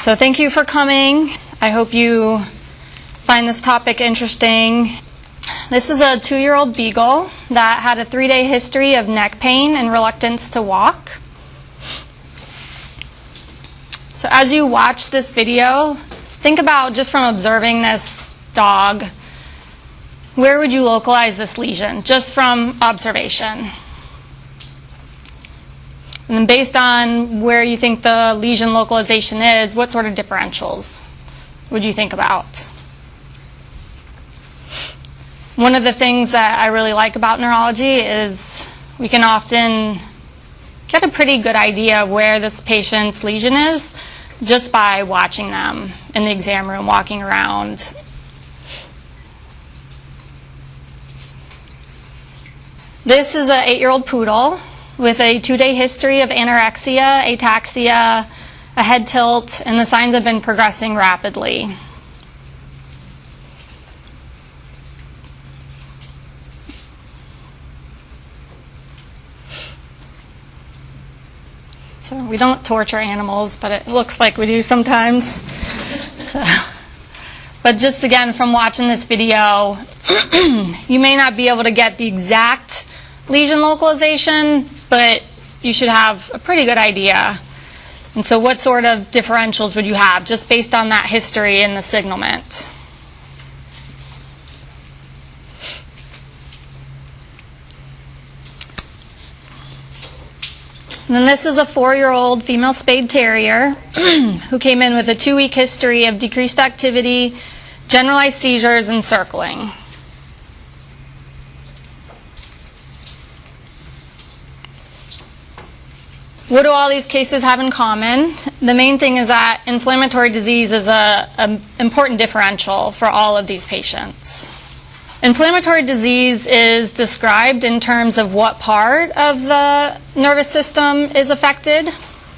So thank you for coming. I hope you find this topic interesting. This is a 2-year-old beagle that had a 3-day history of neck pain and reluctance to walk. So as you watch this video, think about, just from observing this dog, where would you localize this lesion, just from observation? And then based on where you think the lesion localization is, what sort of differentials would you think about? One of the things that I really like about neurology is we can often get a pretty good idea of where this patient's lesion is just by watching them in the exam room, walking around. This is an 8-year-old poodle with a 2-day history of anorexia, ataxia, a head tilt, and the signs have been progressing rapidly. So we don't torture animals, but it looks like we do sometimes. But just again, from watching this video, you may not be able to get the exact lesion localization, but you should have a pretty good idea. And so what sort of differentials would you have just based on that history and the signalment? And then this is a 4-year-old female spayed terrier who came in with a 2-week history of decreased activity, generalized seizures, and circling. What do all these cases have in common? The main thing is that inflammatory disease is an important differential for all of these patients. Inflammatory disease is described in terms of what part of the nervous system is affected.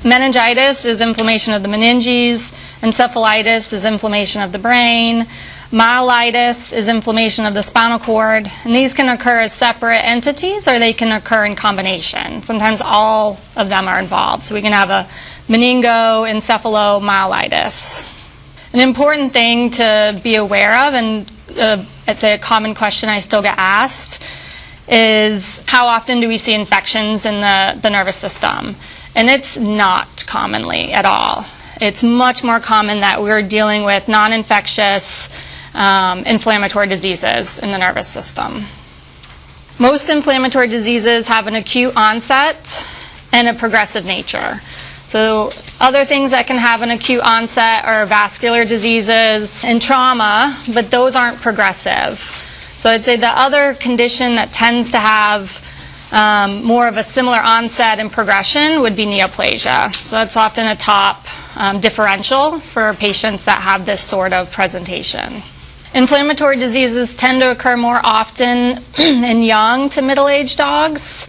Meningitis is inflammation of the meninges. Encephalitis is inflammation of the brain. Myelitis is inflammation of the spinal cord. And these can occur as separate entities, or they can occur in combination. Sometimes all of them are involved. So we can have a meningoencephalomyelitis. An important thing to be aware of, and it's a common question I still get asked, is how often do we see infections in the nervous system? And it's not commonly at all. It's much more common that we're dealing with non-infectious inflammatory diseases in the nervous system. Most inflammatory diseases have an acute onset and a progressive nature. So other things that can have an acute onset are vascular diseases and trauma, but those aren't progressive. So I'd say the other condition that tends to have more of a similar onset and progression would be neoplasia. So that's often a top differential for patients that have this sort of presentation. Inflammatory diseases tend to occur more often in young to middle-aged dogs.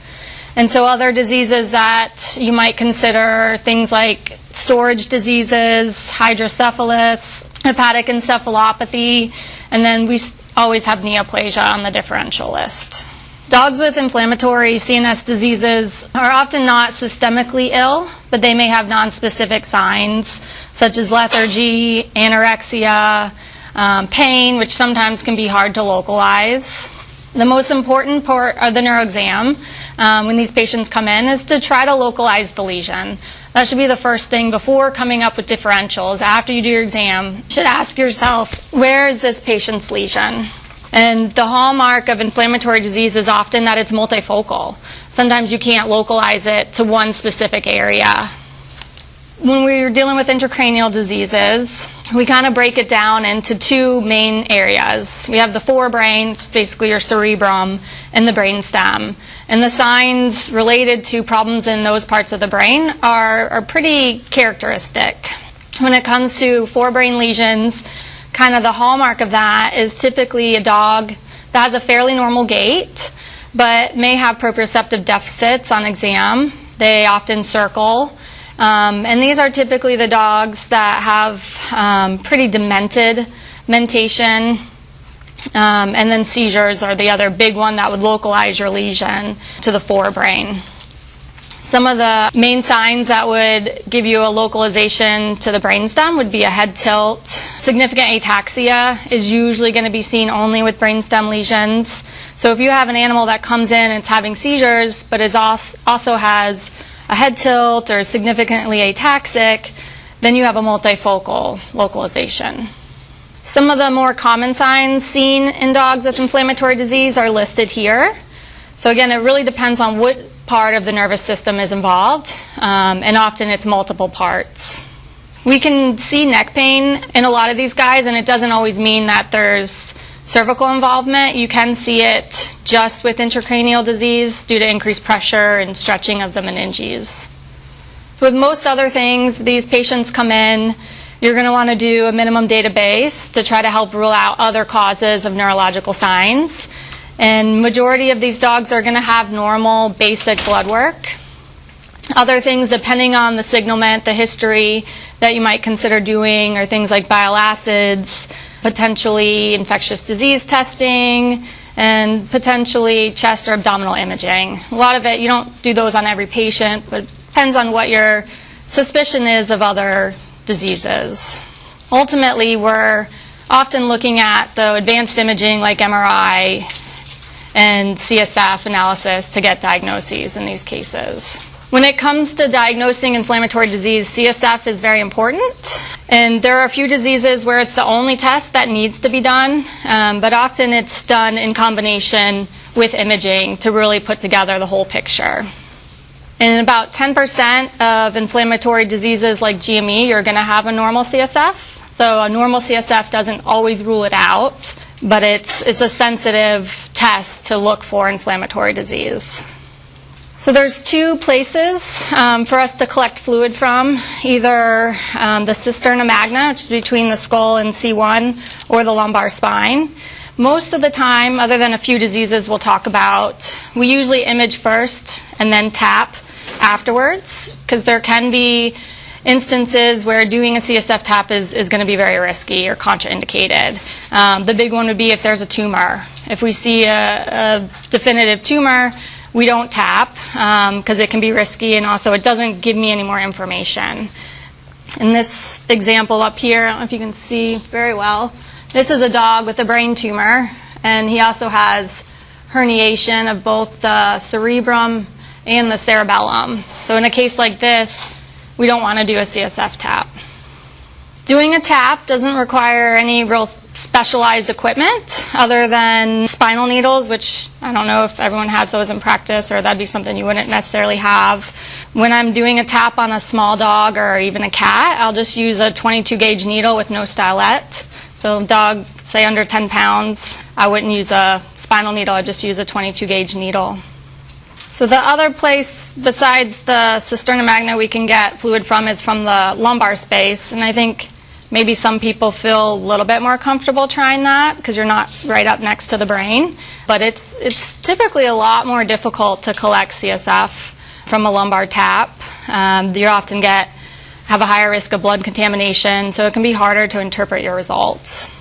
And so other diseases that you might consider things like storage diseases, hydrocephalus, hepatic encephalopathy, and then we always have neoplasia on the differential list. Dogs with inflammatory CNS diseases are often not systemically ill, but they may have nonspecific signs such as lethargy, anorexia, pain, which sometimes can be hard to localize. The most important part of the neuroexam when these patients come in is to try to localize the lesion. That should be the first thing before coming up with differentials. After you do your exam, you should ask yourself, where is this patient's lesion? And the hallmark of inflammatory disease is often that it's multifocal. Sometimes you can't localize it to one specific area. When we're dealing with intracranial diseases, we kind of break it down into 2 main areas. We have the forebrain, which is basically your cerebrum, and the brainstem. And the signs related to problems in those parts of the brain are pretty characteristic. When it comes to forebrain lesions, kind of the hallmark of that is typically a dog that has a fairly normal gait, but may have proprioceptive deficits on exam. They often circle. And these are typically the dogs that have pretty demented mentation, and then seizures are the other big one that would localize your lesion to the forebrain. Some of the main signs that would give you a localization to the brainstem would be a head tilt. Significant ataxia is usually going to be seen only with brainstem lesions. So if you have an animal that comes in and is having seizures, but is also has a head tilt or is significantly ataxic, then you have a multifocal localization. Some of the more common signs seen in dogs with inflammatory disease are listed here. So again, it really depends on what part of the nervous system is involved, and often it's multiple parts. We can see neck pain in a lot of these guys, and it doesn't always mean that there's cervical involvement. You can see it just with intracranial disease due to increased pressure and stretching of the meninges. With most other things, these patients come in, you're going to want to do a minimum database to try to help rule out other causes of neurological signs. And majority of these dogs are going to have normal basic blood work. Other things, depending on the signalment, the history that you might consider doing, are things like bile acids, potentially infectious disease testing, and potentially chest or abdominal imaging. A lot of it, you don't do those on every patient, but it depends on what your suspicion is of other diseases. Ultimately, we're often looking at the advanced imaging like MRI and CSF analysis to get diagnoses in these cases. When it comes to diagnosing inflammatory disease, CSF is very important. And there are a few diseases where it's the only test that needs to be done, but often it's done in combination with imaging to really put together the whole picture. In about 10% of inflammatory diseases like GME, you're going to have a normal CSF. So a normal CSF doesn't always rule it out, but it's a sensitive test to look for inflammatory disease. So there's two places for us to collect fluid from, either the cisterna magna, which is between the skull and C1, or the lumbar spine. Most of the time, other than a few diseases we'll talk about, we usually image first and then tap afterwards, because there can be instances where doing a CSF tap is going to be very risky or contraindicated. The big one would be if there's a tumor. If we see a definitive tumor, we don't tap because it can be risky, and also it doesn't give me any more information. In this example up here, I don't know if you can see very well, this is a dog with a brain tumor, and he also has herniation of both the cerebrum and the cerebellum. So in a case like this, we don't want to do a CSF tap. Doing a tap doesn't require any real specialized equipment other than spinal needles, which I don't know if everyone has those in practice, or that'd be something you wouldn't necessarily have. When I'm doing a tap on a small dog or even a cat, I'll just use a 22 gauge needle with no stylet. So dog, say under 10 pounds, I wouldn't use a spinal needle, I'd just use a 22 gauge needle. So the other place besides the cisterna magna we can get fluid from is from the lumbar space, and I think maybe some people feel a little bit more comfortable trying that because you're not right up next to the brain, but it's typically a lot more difficult to collect CSF from a lumbar tap. You often have a higher risk of blood contamination, so it can be harder to interpret your results.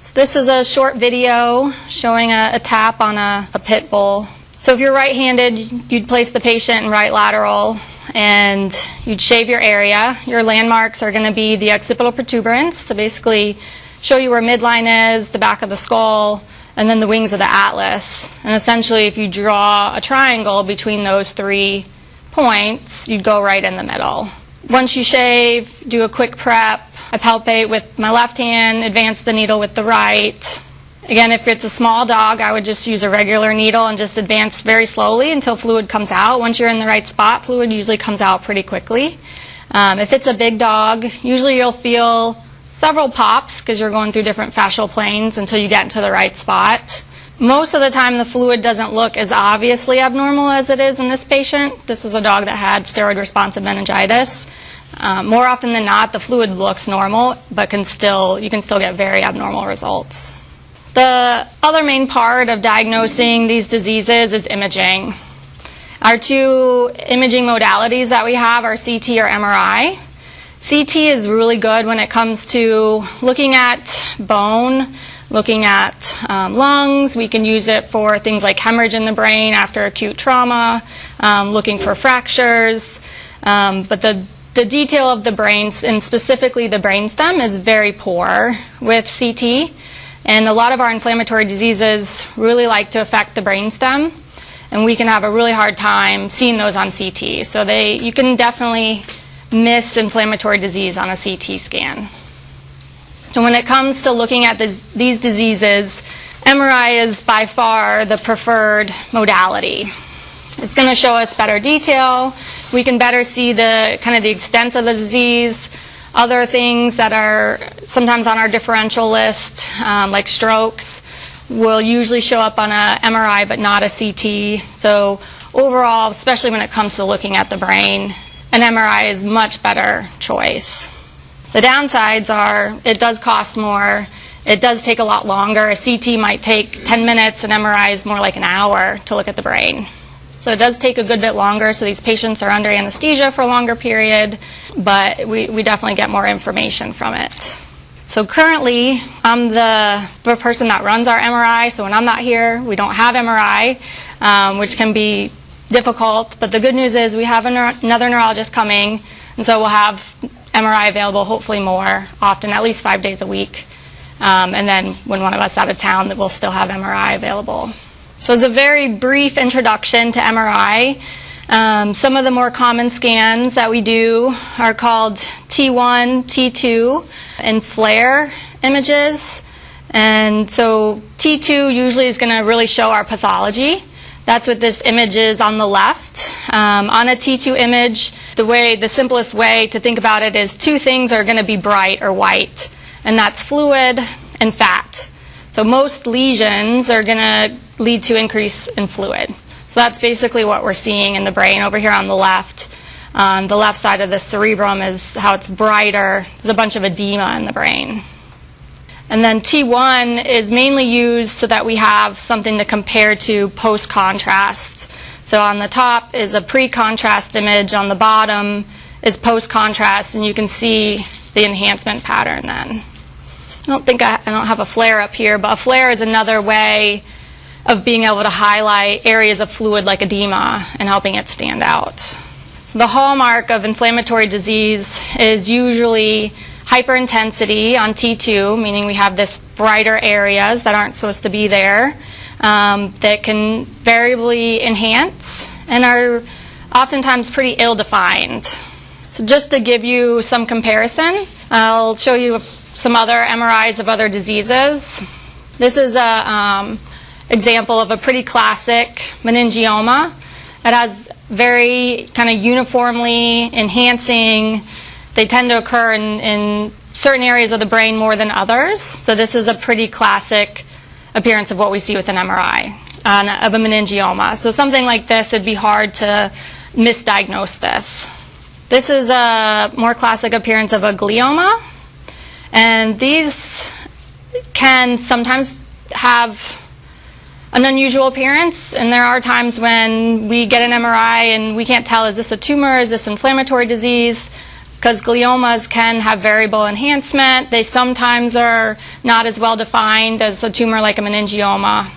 So this is a short video showing a tap on a pit bull. So if you're right-handed, you'd place the patient in right lateral, and you'd shave your area. Your landmarks are going to be the occipital protuberance, so basically show you where midline is, the back of the skull, and then the wings of the atlas. And essentially, if you draw a triangle between those 3 points, you'd go right in the middle. Once you shave, do a quick prep. I palpate with my left hand, advance the needle with the right. Again, if it's a small dog, I would just use a regular needle and just advance very slowly until fluid comes out. Once you're in the right spot, fluid usually comes out pretty quickly. If it's a big dog, usually you'll feel several pops because you're going through different fascial planes until you get into the right spot. Most of the time, the fluid doesn't look as obviously abnormal as it is in this patient. This is a dog that had steroid-responsive meningitis. More often than not, the fluid looks normal, but you can still get very abnormal results. The other main part of diagnosing these diseases is imaging. Our 2 imaging modalities that we have are CT or MRI. CT is really good when it comes to looking at bone, looking at lungs. We can use it for things like hemorrhage in the brain after acute trauma, looking for fractures. But the detail of the brain, and specifically the brainstem, is very poor with CT. And a lot of our inflammatory diseases really like to affect the brainstem, and we can have a really hard time seeing those on CT. So you can definitely miss inflammatory disease on a CT scan. So when it comes to looking at these diseases, MRI is by far the preferred modality. It's going to show us better detail. We can better see the extent of the disease. Other things that are sometimes on our differential list, like strokes, will usually show up on a MRI but not a CT. So overall, especially when it comes to looking at the brain, an MRI is a much better choice. The downsides are it does cost more. It does take a lot longer. A CT might take 10 minutes. An MRI is more like an hour to look at the brain. So it does take a good bit longer, so these patients are under anesthesia for a longer period, but we definitely get more information from it. So currently, I'm the person that runs our MRI, so when I'm not here, we don't have MRI, which can be difficult, but the good news is we have another neurologist coming, and so we'll have MRI available hopefully more often, at least 5 days a week, and then when one of us is out of town, we'll still have MRI available. So as a very brief introduction to MRI, some of the more common scans that we do are called T1, T2, and flare images. And so T2 usually is going to really show our pathology. That's what this image is on the left. On a T2 image, the simplest way to think about it is two things are going to be bright or white, and that's fluid and fat. So most lesions are going to lead to increase in fluid. So that's basically what we're seeing in the brain over here on the left. On the left side of the cerebrum is how it's brighter. There's a bunch of edema in the brain. And then T1 is mainly used so that we have something to compare to post-contrast. So on the top is a pre-contrast image. On the bottom is post-contrast, and you can see the enhancement pattern then. I don't have a flare up here, but a flare is another way of being able to highlight areas of fluid like edema and helping it stand out. So the hallmark of inflammatory disease is usually hyperintensity on T2, meaning we have this brighter areas that aren't supposed to be there, that can variably enhance and are oftentimes pretty ill-defined. So just to give you some comparison, I'll show you some other MRIs of other diseases. This is an example of a pretty classic meningioma. It has very uniformly enhancing. They tend to occur in certain areas of the brain more than others. So this is a pretty classic appearance of what we see with an MRI of a meningioma. So something like this, it'd be hard to misdiagnose this. This is a more classic appearance of a glioma. And these can sometimes have an unusual appearance, and there are times when we get an MRI and we can't tell, is this a tumor, is this inflammatory disease? Because gliomas can have variable enhancement. They sometimes are not as well defined as a tumor like a meningioma.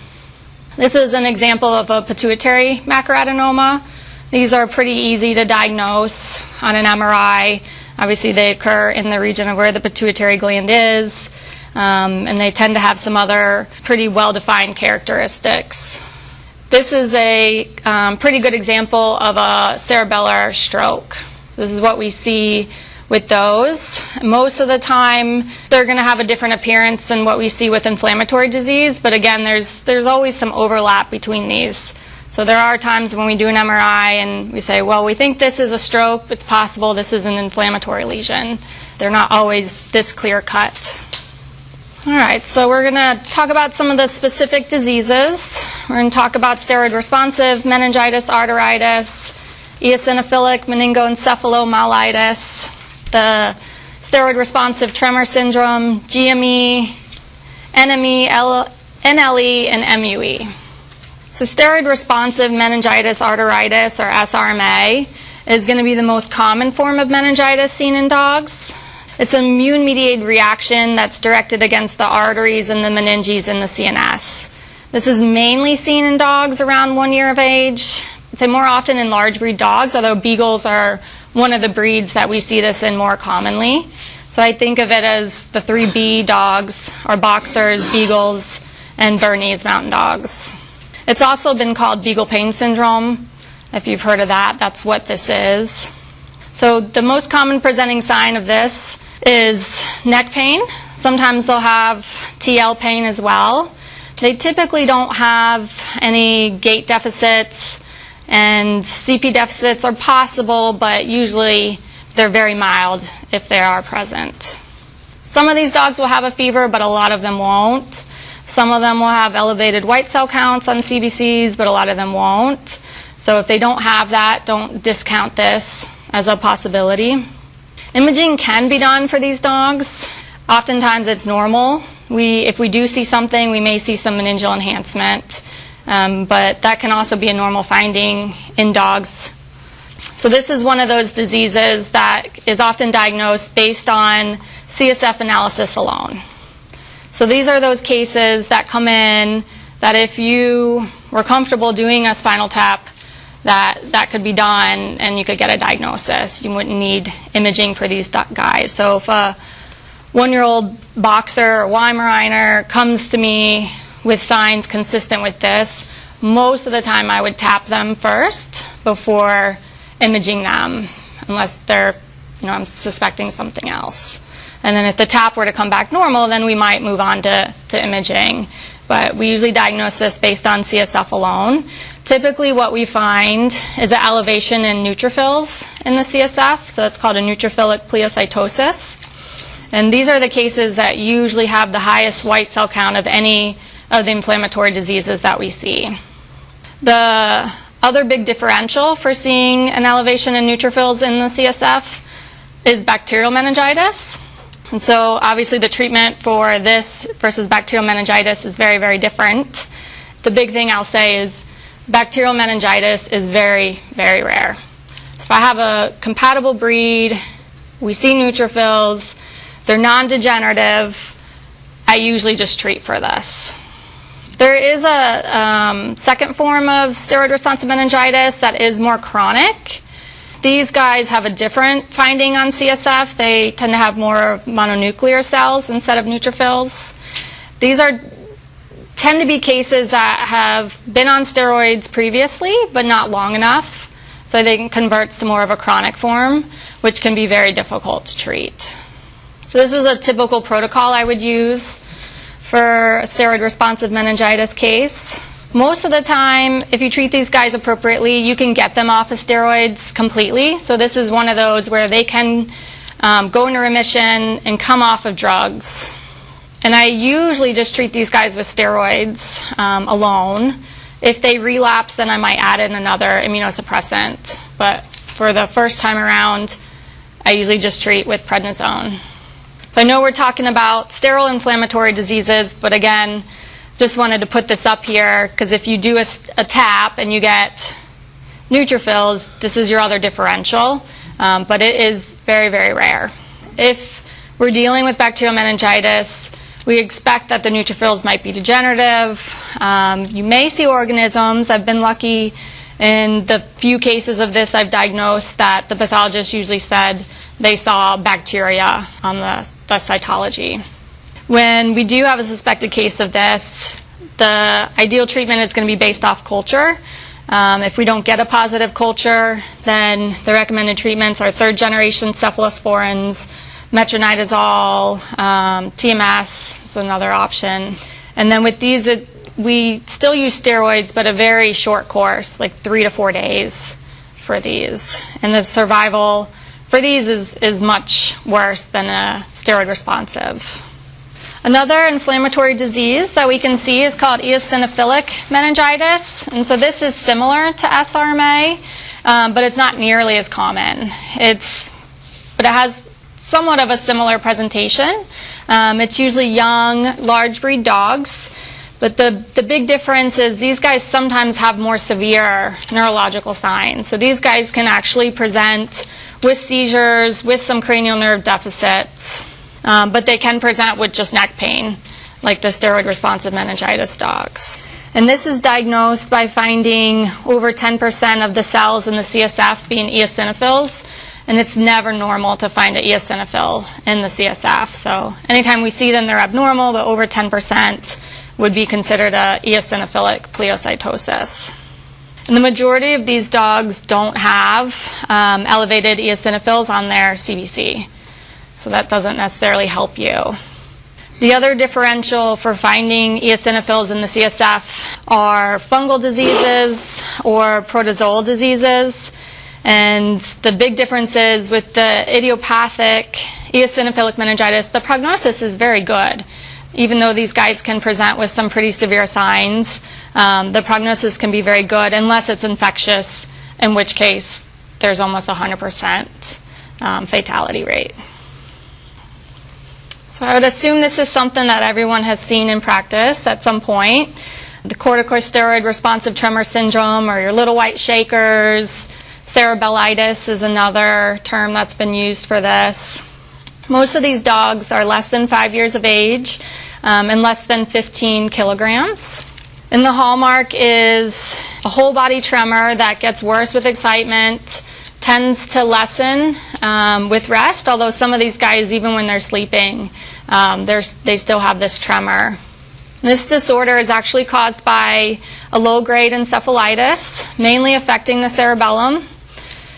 This is an example of a pituitary macroadenoma. These are pretty easy to diagnose on an MRI. Obviously, they occur in the region of where the pituitary gland is, and they tend to have some other pretty well-defined characteristics. This is a pretty good example of a cerebellar stroke. So this is what we see with those. Most of the time, they're going to have a different appearance than what we see with inflammatory disease, but again, there's always some overlap between these. So there are times when we do an MRI and we say, well, we think this is a stroke. It's possible this is an inflammatory lesion. They're not always this clear cut. All right, so we're going to talk about some of the specific diseases. We're going to talk about steroid-responsive meningitis, arteritis, eosinophilic meningoencephalomyelitis, the steroid-responsive tremor syndrome, GME, NME, NLE, and MUE. So steroid-responsive meningitis, arteritis, or SRMA, is going to be the most common form of meningitis seen in dogs. It's an immune-mediated reaction that's directed against the arteries and the meninges in the CNS. This is mainly seen in dogs around 1 year of age. I'd say more often in large breed dogs, although beagles are one of the breeds that we see this in more commonly. So I think of it as the 3B dogs, or boxers, beagles, and Bernese mountain dogs. It's also been called beagle pain syndrome. If you've heard of that, that's what this is. So the most common presenting sign of this is neck pain. Sometimes they'll have TL pain as well. They typically don't have any gait deficits, and CP deficits are possible, but usually they're very mild if they are present. Some of these dogs will have a fever, but a lot of them won't. Some of them will have elevated white cell counts on CBCs, but a lot of them won't. So if they don't have that, don't discount this as a possibility. Imaging can be done for these dogs. Oftentimes it's normal. If we do see something, we may see some meningeal enhancement, but that can also be a normal finding in dogs. So this is one of those diseases that is often diagnosed based on CSF analysis alone. So these are those cases that come in that if you were comfortable doing a spinal tap, that could be done and you could get a diagnosis. You wouldn't need imaging for these guys. So if a 1-year-old boxer or Weimaraner comes to me with signs consistent with this, most of the time I would tap them first before imaging them, unless they're, I'm suspecting something else. And then if the tap were to come back normal, then we might move on to imaging. But we usually diagnose this based on CSF alone. Typically what we find is an elevation in neutrophils in the CSF, so it's called a neutrophilic pleocytosis. And these are the cases that usually have the highest white cell count of any of the inflammatory diseases that we see. The other big differential for seeing an elevation in neutrophils in the CSF is bacterial meningitis. And so obviously the treatment for this versus bacterial meningitis is very, very different. The big thing I'll say is bacterial meningitis is very, very rare. If I have a compatible breed, we see neutrophils, they're non-degenerative, I usually just treat for this. There is a second form of steroid-responsive meningitis that is more chronic. These guys have a different finding on CSF. They tend to have more mononuclear cells instead of neutrophils. These tend to be cases that have been on steroids previously, but not long enough. So they convert to more of a chronic form, which can be very difficult to treat. So this is a typical protocol I would use for a steroid-responsive meningitis case. Most of the time, if you treat these guys appropriately, you can get them off of steroids completely. So this is one of those where they can go into remission and come off of drugs. And I usually just treat these guys with steroids alone. If they relapse, then I might add in another immunosuppressant. But for the first time around, I usually just treat with prednisone. So I know we're talking about sterile inflammatory diseases, but again, just wanted to put this up here because if you do a tap and you get neutrophils, this is your other differential, but it is very, very rare. If we're dealing with bacterial meningitis, we expect that the neutrophils might be degenerative. You may see organisms. I've been lucky in the few cases of this I've diagnosed that the pathologist usually said they saw bacteria on the cytology. When we do have a suspected case of this, the ideal treatment is going to be based off culture. If we don't get a positive culture, then the recommended treatments are third-generation cephalosporins, metronidazole, TMS is another option. And then with these, we still use steroids, but a very short course, like 3 to 4 days for these. And the survival for these is much worse than a steroid responsive. Another inflammatory disease that we can see is called eosinophilic meningitis. And so this is similar to SRMA, but it's not nearly as common. But it has somewhat of a similar presentation. It's usually young, large breed dogs. But the big difference is these guys sometimes have more severe neurological signs. So these guys can actually present with seizures, with some cranial nerve deficits, but they can present with just neck pain, like the steroid-responsive meningitis dogs. And this is diagnosed by finding over 10% of the cells in the CSF being eosinophils, and it's never normal to find an eosinophil in the CSF. So anytime we see them, they're abnormal, but over 10% would be considered a eosinophilic pleocytosis. And the majority of these dogs don't have elevated eosinophils on their CBC, so that doesn't necessarily help you. The other differential for finding eosinophils in the CSF are fungal diseases or protozoal diseases. And the big difference is with the idiopathic eosinophilic meningitis, the prognosis is very good. Even though these guys can present with some pretty severe signs, the prognosis can be very good unless it's infectious, in which case there's almost 100% fatality rate. So I would assume this is something that everyone has seen in practice at some point. The corticosteroid responsive tremor syndrome, or your little white shakers. Cerebellitis is another term that's been used for this. Most of these dogs are less than 5 years of age and less than 15 kilograms. And the hallmark is a whole body tremor that gets worse with excitement, tends to lessen with rest, although some of these guys, even when they're sleeping, they still have this tremor. This disorder is actually caused by a low-grade encephalitis, mainly affecting the cerebellum.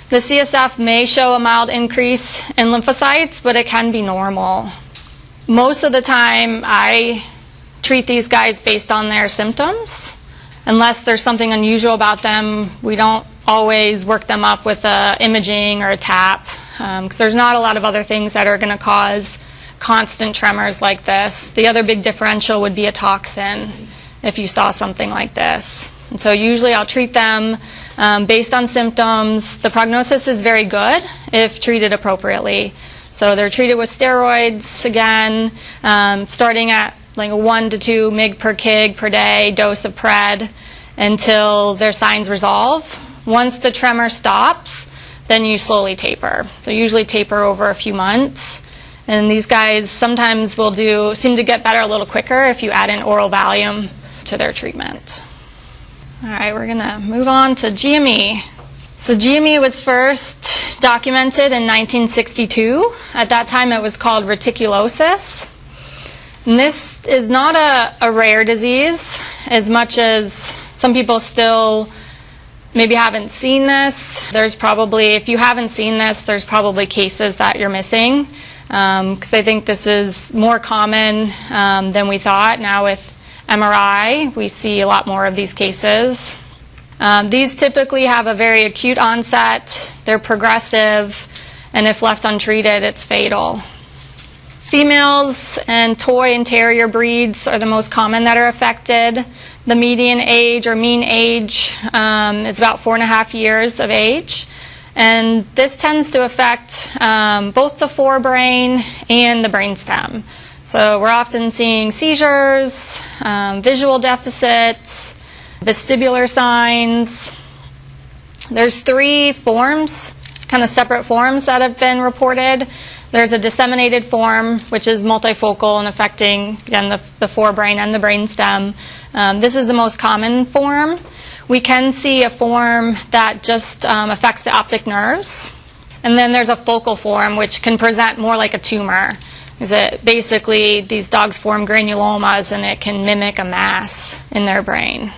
The CSF may show a mild increase in lymphocytes, but it can be normal. Most of the time, I treat these guys based on their symptoms. Unless there's something unusual about them, we don't always work them up with imaging or a TAP, because there's not a lot of other things that are going to cause constant tremors like this. The other big differential would be a toxin if you saw something like this. And so usually I'll treat them based on symptoms. The prognosis is very good if treated appropriately. So they're treated with steroids, again, starting at like a 1 to 2 mg per kg per day dose of pred until their signs resolve. Once the tremor stops, then you slowly taper. So usually taper over a few months. And these guys sometimes seem to get better a little quicker if you add in oral Valium to their treatment. All right, we're going to move on to GME. So GME was first documented in 1962. At that time, it was called reticulosis. And this is not a rare disease, as much as some people still maybe haven't seen this. If you haven't seen this, there's probably cases that you're missing, because I think this is more common than we thought. Now with MRI, we see a lot more of these cases. These typically have a very acute onset, they're progressive, and if left untreated, it's fatal. Females and toy and terrier breeds are the most common that are affected. The median age or mean age is about 4.5 years of age. And this tends to affect both the forebrain and the brainstem. So we're often seeing seizures, visual deficits, vestibular signs. There's 3 forms, kind of separate forms that have been reported. There's a disseminated form, which is multifocal and affecting, again, the forebrain and the brainstem. This is the most common form. We can see a form that just affects the optic nerves. And then there's a focal form, which can present more like a tumor. Basically, these dogs form granulomas, and it can mimic a mass in their brain.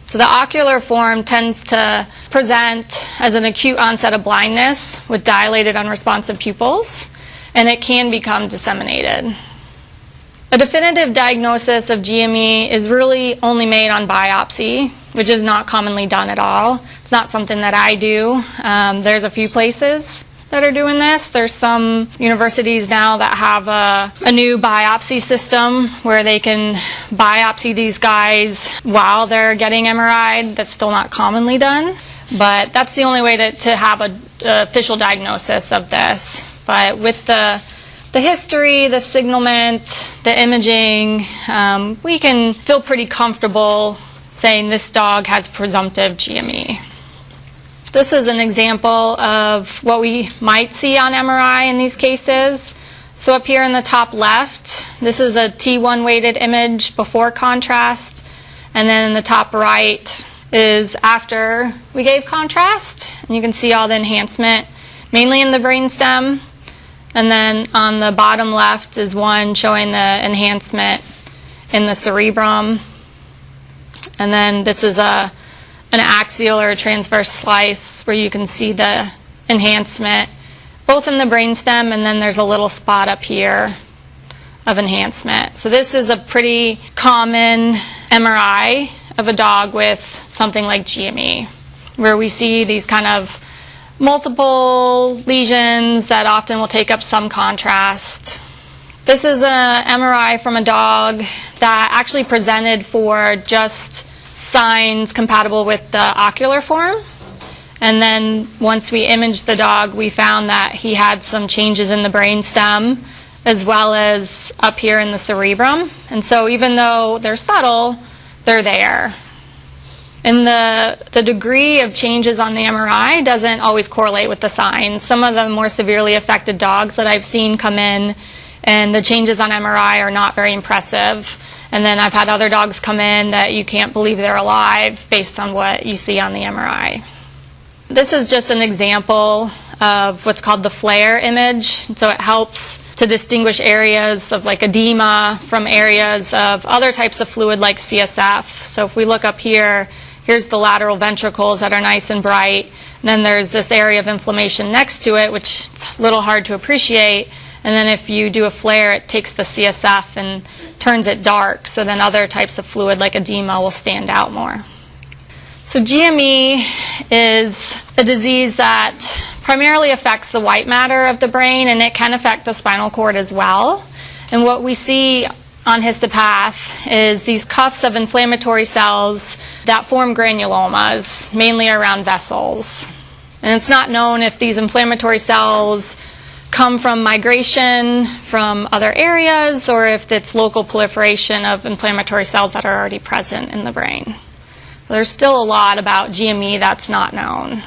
So the ocular form tends to present as an acute onset of blindness with dilated unresponsive pupils, and it can become disseminated. A definitive diagnosis of GME is really only made on biopsy, which is not commonly done at all. It's not something that I do. There's a few places that are doing this. There's some universities now that have a new biopsy system where they can biopsy these guys while they're getting MRI'd. That's still not commonly done, but that's the only way to have an official diagnosis of this. But with the history, the signalment, the imaging, we can feel pretty comfortable saying this dog has presumptive GME. This is an example of what we might see on MRI in these cases. So up here in the top left, this is a T1 weighted image before contrast, and then in the top right is after we gave contrast. And you can see all the enhancement, mainly in the brainstem. And then on the bottom left is one showing the enhancement in the cerebrum. And then this is an axial or a transverse slice where you can see the enhancement both in the brainstem, and then there's a little spot up here of enhancement. So this is a pretty common MRI of a dog with something like GME, where we see these kind of multiple lesions that often will take up some contrast. This is an MRI from a dog that actually presented for just signs compatible with the ocular form. And then once we imaged the dog, we found that he had some changes in the brainstem as well as up here in the cerebrum. And so even though they're subtle, they're there. And the degree of changes on the MRI doesn't always correlate with the signs. Some of the more severely affected dogs that I've seen come in, and the changes on MRI are not very impressive. And then I've had other dogs come in that you can't believe they're alive based on what you see on the MRI. This is just an example of what's called the flare image. So it helps to distinguish areas of like edema from areas of other types of fluid like CSF. So if we look up here, here's the lateral ventricles that are nice and bright. And then there's this area of inflammation next to it, which is a little hard to appreciate. And then if you do a flare, it takes the CSF and turns it dark. So then other types of fluid like edema will stand out more. So GME is a disease that primarily affects the white matter of the brain, and it can affect the spinal cord as well. And what we see on histopath is these cuffs of inflammatory cells that form granulomas, mainly around vessels. And it's not known if these inflammatory cells come from migration from other areas or if it's local proliferation of inflammatory cells that are already present in the brain. There's still a lot about GME that's not known.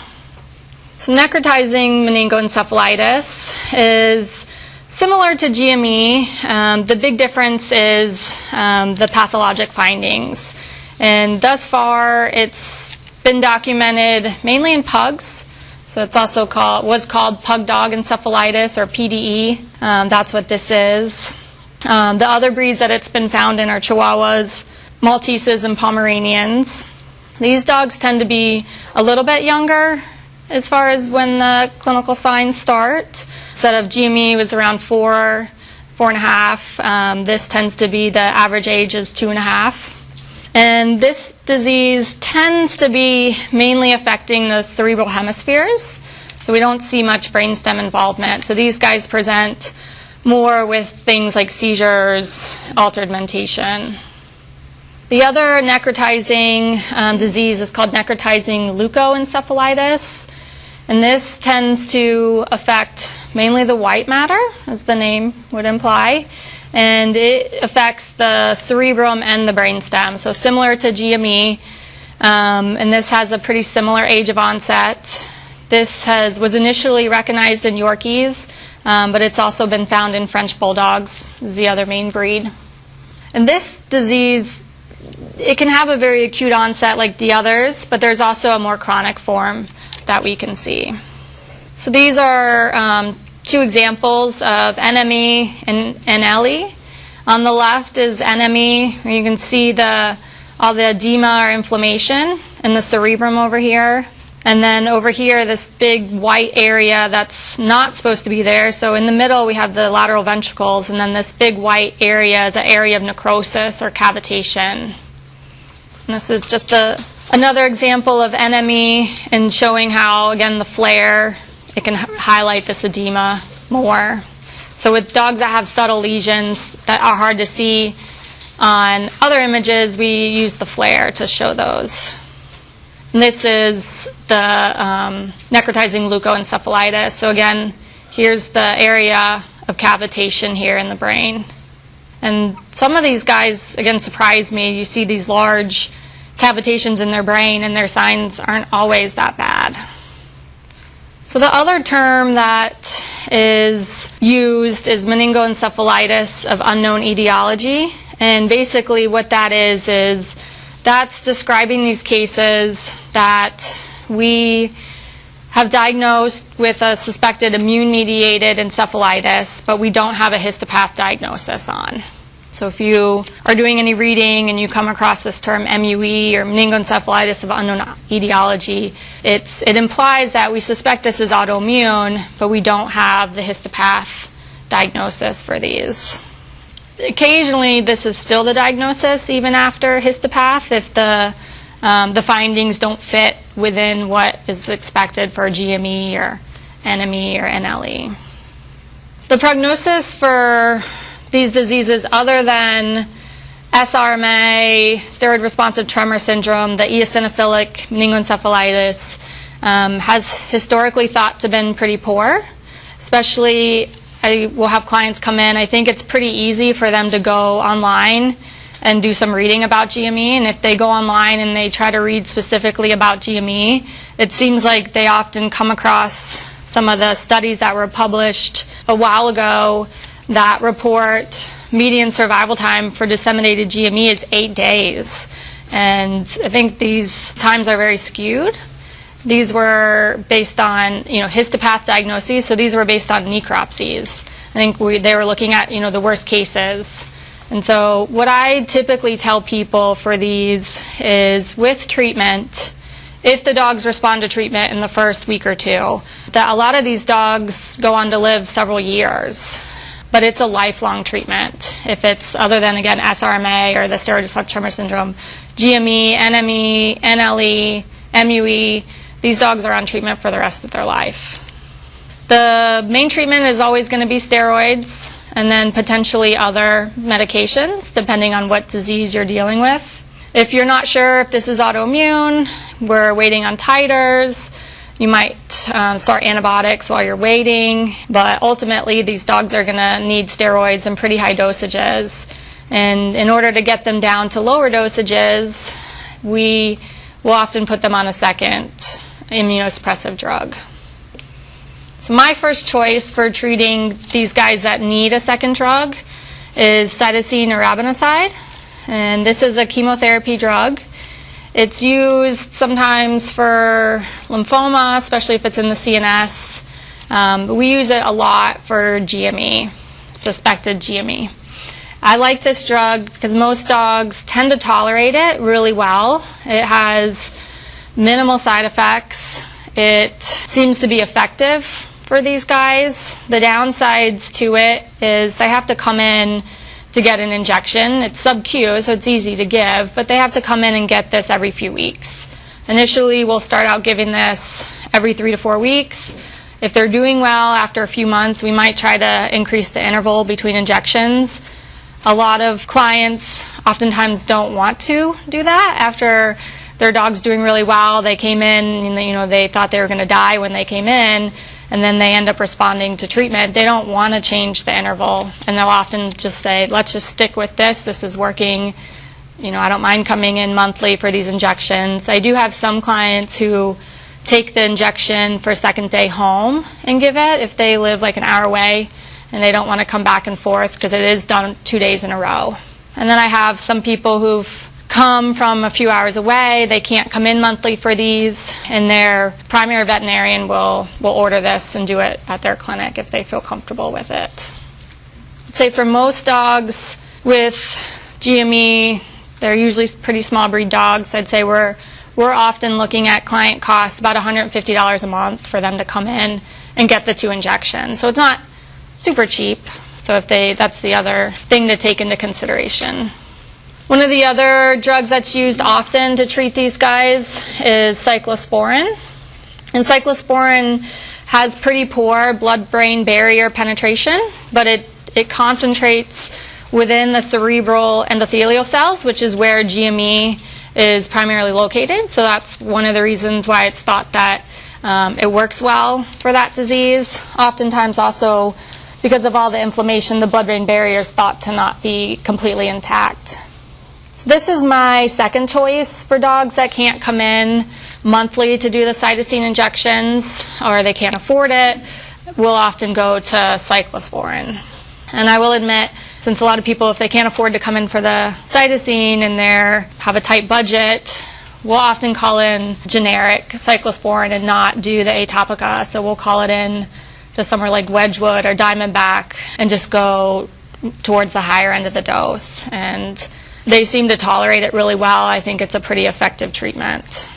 So necrotizing meningoencephalitis is similar to GME. The big difference is the pathologic findings. And thus far, it's been documented mainly in pugs. So it's also was called pug dog encephalitis, or PDE. That's what this is. The other breeds that it's been found in are Chihuahuas, Malteses, and Pomeranians. These dogs tend to be a little bit younger as far as when the clinical signs start. Instead of GME was around 4, 4.5. This tends to be the average age is 2.5. And this disease tends to be mainly affecting the cerebral hemispheres. So we don't see much brainstem involvement. So these guys present more with things like seizures, altered mentation. The other necrotizing disease is called necrotizing leukoencephalitis, and this tends to affect mainly the white matter, as the name would imply, and it affects the cerebrum and the brainstem, so similar to GME, and this has a pretty similar age of onset. This was initially recognized in Yorkies, but it's also been found in French bulldogs, is the other main breed. And this disease, it can have a very acute onset like the others, but there's also a more chronic form that we can see. So these are two examples of NME and LE. On the left is NME, where you can see all the edema or inflammation in the cerebrum over here. And then over here, this big white area that's not supposed to be there. So in the middle, we have the lateral ventricles, and then this big white area is an area of necrosis or cavitation. And this is just another example of NME and showing how, again, the flare, it can highlight this edema more. So with dogs that have subtle lesions that are hard to see on other images, we use the flare to show those. And this is the necrotizing leukoencephalitis. So again, here's the area of cavitation here in the brain. And some of these guys, again, surprise me. You see these large cavitations in their brain, and their signs aren't always that bad. So the other term that is used is meningoencephalitis of unknown etiology. And basically what that is that's describing these cases that we have diagnosed with a suspected immune-mediated encephalitis, but we don't have a histopath diagnosis on. So if you are doing any reading and you come across this term MUE or meningoencephalitis of unknown etiology, it implies that we suspect this is autoimmune, but we don't have the histopath diagnosis for these. Occasionally, this is still the diagnosis even after histopath if the findings don't fit within what is expected for GME or NME or NLE. The prognosis for these diseases other than SRMA, steroid-responsive tremor syndrome, the eosinophilic meningoencephalitis, has historically thought to have been pretty poor. Especially, I will have clients come in. I think it's pretty easy for them to go online and do some reading about GME. And if they go online and they try to read specifically about GME, it seems like they often come across some of the studies that were published a while ago that report median survival time for disseminated GME is 8 days. And I think these times are very skewed. These were based on, histopath diagnoses, so these were based on necropsies. I think they were looking at, the worst cases. And so what I typically tell people for these is with treatment, if the dogs respond to treatment in the first week or two, that a lot of these dogs go on to live several years. But it's a lifelong treatment. If it's other than, again, SRMA or the steroid-responsive tremor syndrome, GME, NME, NLE, MUE, these dogs are on treatment for the rest of their life. The main treatment is always going to be steroids and then potentially other medications, depending on what disease you're dealing with. If you're not sure if this is autoimmune, we're waiting on titers. You might start antibiotics while you're waiting, but ultimately these dogs are going to need steroids in pretty high dosages. And in order to get them down to lower dosages, we will often put them on a second immunosuppressive drug. So my first choice for treating these guys that need a second drug is Cytosine arabinoside, and this is a chemotherapy drug. It's used sometimes for lymphoma, especially if it's in the CNS. But we use it a lot for GME, suspected GME. I like this drug because most dogs tend to tolerate it really well. It has minimal side effects. It seems to be effective for these guys. The downsides to it is they have to come in to get an injection. It's sub-Q, so it's easy to give, but they have to come in and get this every few weeks. Initially, we'll start out giving this every 3 to 4 weeks. If they're doing well after a few months, we might try to increase the interval between injections. A lot of clients oftentimes don't want to do that. After their dog's doing really well, they came in, and they thought they were going to die when they came in, and then they end up responding to treatment. They don't want to change the interval, and they'll often just say, let's just stick with this. This is working. I don't mind coming in monthly for these injections. I do have some clients who take the injection for second day home and give it if they live like an hour away and they don't want to come back and forth because it is done 2 days in a row. And then I have some people who've come from a few hours away. They can't come in monthly for these, and their primary veterinarian will order this and do it at their clinic if they feel comfortable with it. I'd say for most dogs with GME, they're usually pretty small breed dogs. I'd say we're often looking at client cost about $150 a month for them to come in and get the 2 injections. So it's not super cheap. So that's the other thing to take into consideration. One of the other drugs that's used often to treat these guys is cyclosporine. And cyclosporine has pretty poor blood-brain barrier penetration, but it concentrates within the cerebral endothelial cells, which is where GME is primarily located. So that's one of the reasons why it's thought that it works well for that disease. Oftentimes also because of all the inflammation, the blood-brain barrier is thought to not be completely intact. So this is my second choice for dogs that can't come in monthly to do the cytosine injections, or they can't afford it. We'll often go to Cyclosporine. And I will admit, since a lot of people, if they can't afford to come in for the cytosine and they have a tight budget, we'll often call in generic Cyclosporine and not do the Atopica. So we'll call it in to somewhere like Wedgwood or Diamondback and just go towards the higher end of the dose. And they seem to tolerate it really well. I think it's a pretty effective treatment.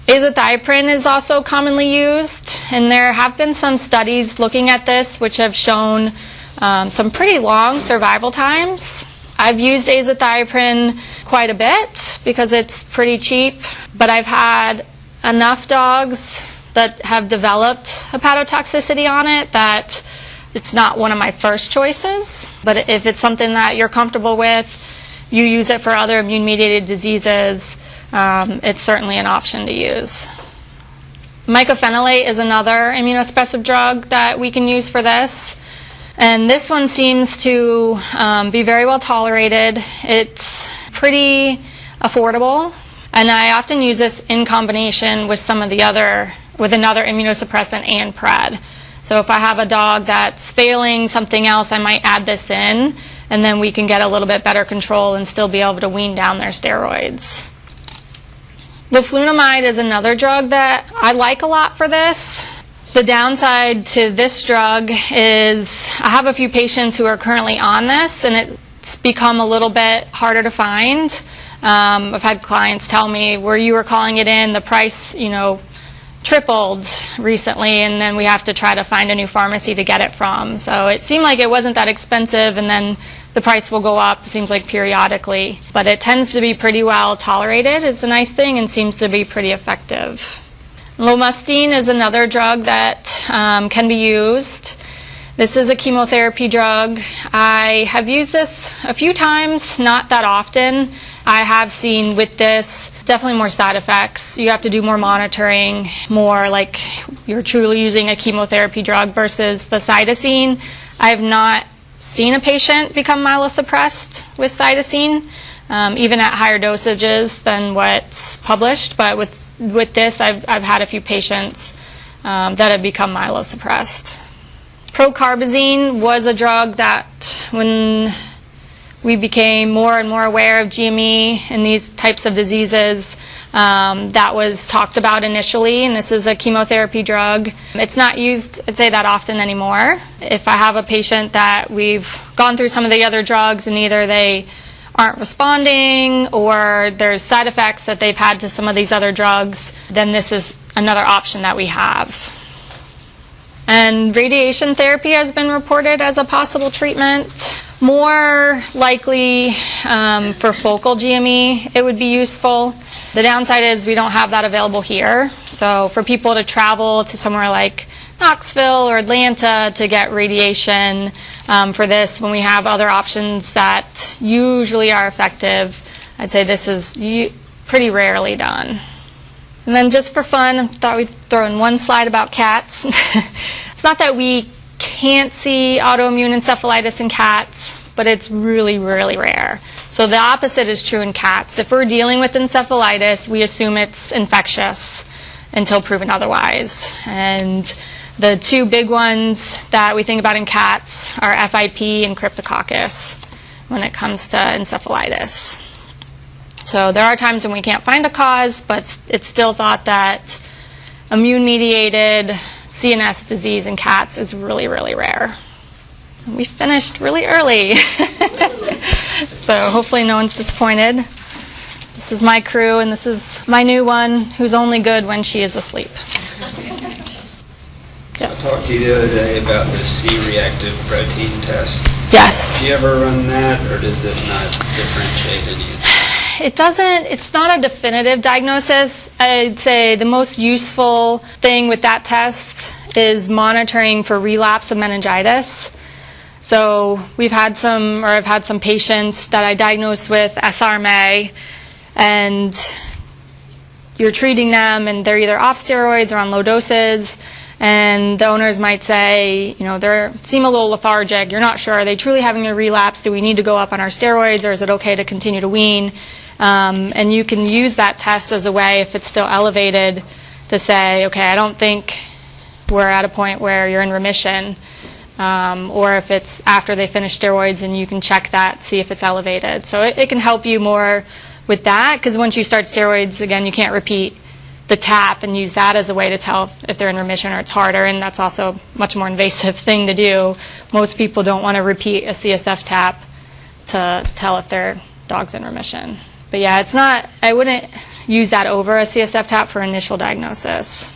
Azathioprine is also commonly used, and there have been some studies looking at this which have shown some pretty long survival times. I've used azathioprine quite a bit because it's pretty cheap, but I've had enough dogs that have developed hepatotoxicity on it that it's not one of my first choices. But if it's something that you're comfortable with, you use it for other immune-mediated diseases, it's certainly an option to use. Mycophenolate is another immunosuppressive drug that we can use for this. And this one seems to be very well tolerated. It's pretty affordable. And I often use this in combination with another immunosuppressant and pred. So if I have a dog that's failing something else, I might add this in, and then we can get a little bit better control and still be able to wean down their steroids. Leflunomide is another drug that I like a lot for this. The downside to this drug is I have a few patients who are currently on this, and it's become a little bit harder to find. I've had clients tell me where you were calling it in, the price, tripled recently, and then we have to try to find a new pharmacy to get it from. So it seemed like it wasn't that expensive, and then the price will go up, it seems like periodically. But it tends to be pretty well tolerated is the nice thing, and seems to be pretty effective. Lomustine is another drug that can be used. This is a chemotherapy drug. I have used this a few times, not that often. I have seen with this definitely more side effects. You have to do more monitoring, more like you're truly using a chemotherapy drug versus the cytosine. I have not seen a patient become myelosuppressed with cytosine, even at higher dosages than what's published. But with this, I've had a few patients that have become myelosuppressed. Procarbazine was a drug that when we became more and more aware of GME and these types of diseases, that was talked about initially, and this is a chemotherapy drug. It's not used, I'd say, that often anymore. If I have a patient that we've gone through some of the other drugs and either they aren't responding or there's side effects that they've had to some of these other drugs, then this is another option that we have. And radiation therapy has been reported as a possible treatment. More likely for focal GME, it would be useful. The downside is we don't have that available here. So for people to travel to somewhere like Knoxville or Atlanta to get radiation for this, when we have other options that usually are effective, I'd say this is pretty rarely done. And then just for fun, I thought we'd throw in one slide about cats. It's not that we can't see autoimmune encephalitis in cats, but it's really, really rare. So the opposite is true in cats. If we're dealing with encephalitis, we assume it's infectious until proven otherwise. And the two big ones that we think about in cats are FIP and Cryptococcus when it comes to encephalitis. So there are times when we can't find a cause, but it's still thought that immune-mediated CNS disease in cats is really, really rare. We finished really early, so hopefully no one's disappointed. This is my crew, and this is my new one, who's only good when she is asleep. Yes. I talked to you the other day about the C-reactive protein test. Yes. Do you ever run that, or does it not differentiate any of that? It's not a definitive diagnosis. I'd say the most useful thing with that test is monitoring for relapse of meningitis. So I've had some patients that I diagnosed with SRMA, and you're treating them and they're either off steroids or on low doses, And the owners might say, they seem a little lethargic. You're not sure. Are they truly having a relapse? Do we need to go up on our steroids, or is it okay to continue to wean? And you can use that test as a way, if it's still elevated, to say, okay, I don't think we're at a point where you're in remission. Or if it's after they finish steroids, and you can check that, see if it's elevated. So it can help you more with that, because once you start steroids, again, you can't repeat the tap and use that as a way to tell if they're in remission, or it's harder, and that's also a much more invasive thing to do. Most people don't want to repeat a CSF tap to tell if their dog's in remission. But yeah, I wouldn't use that over a CSF tap for initial diagnosis.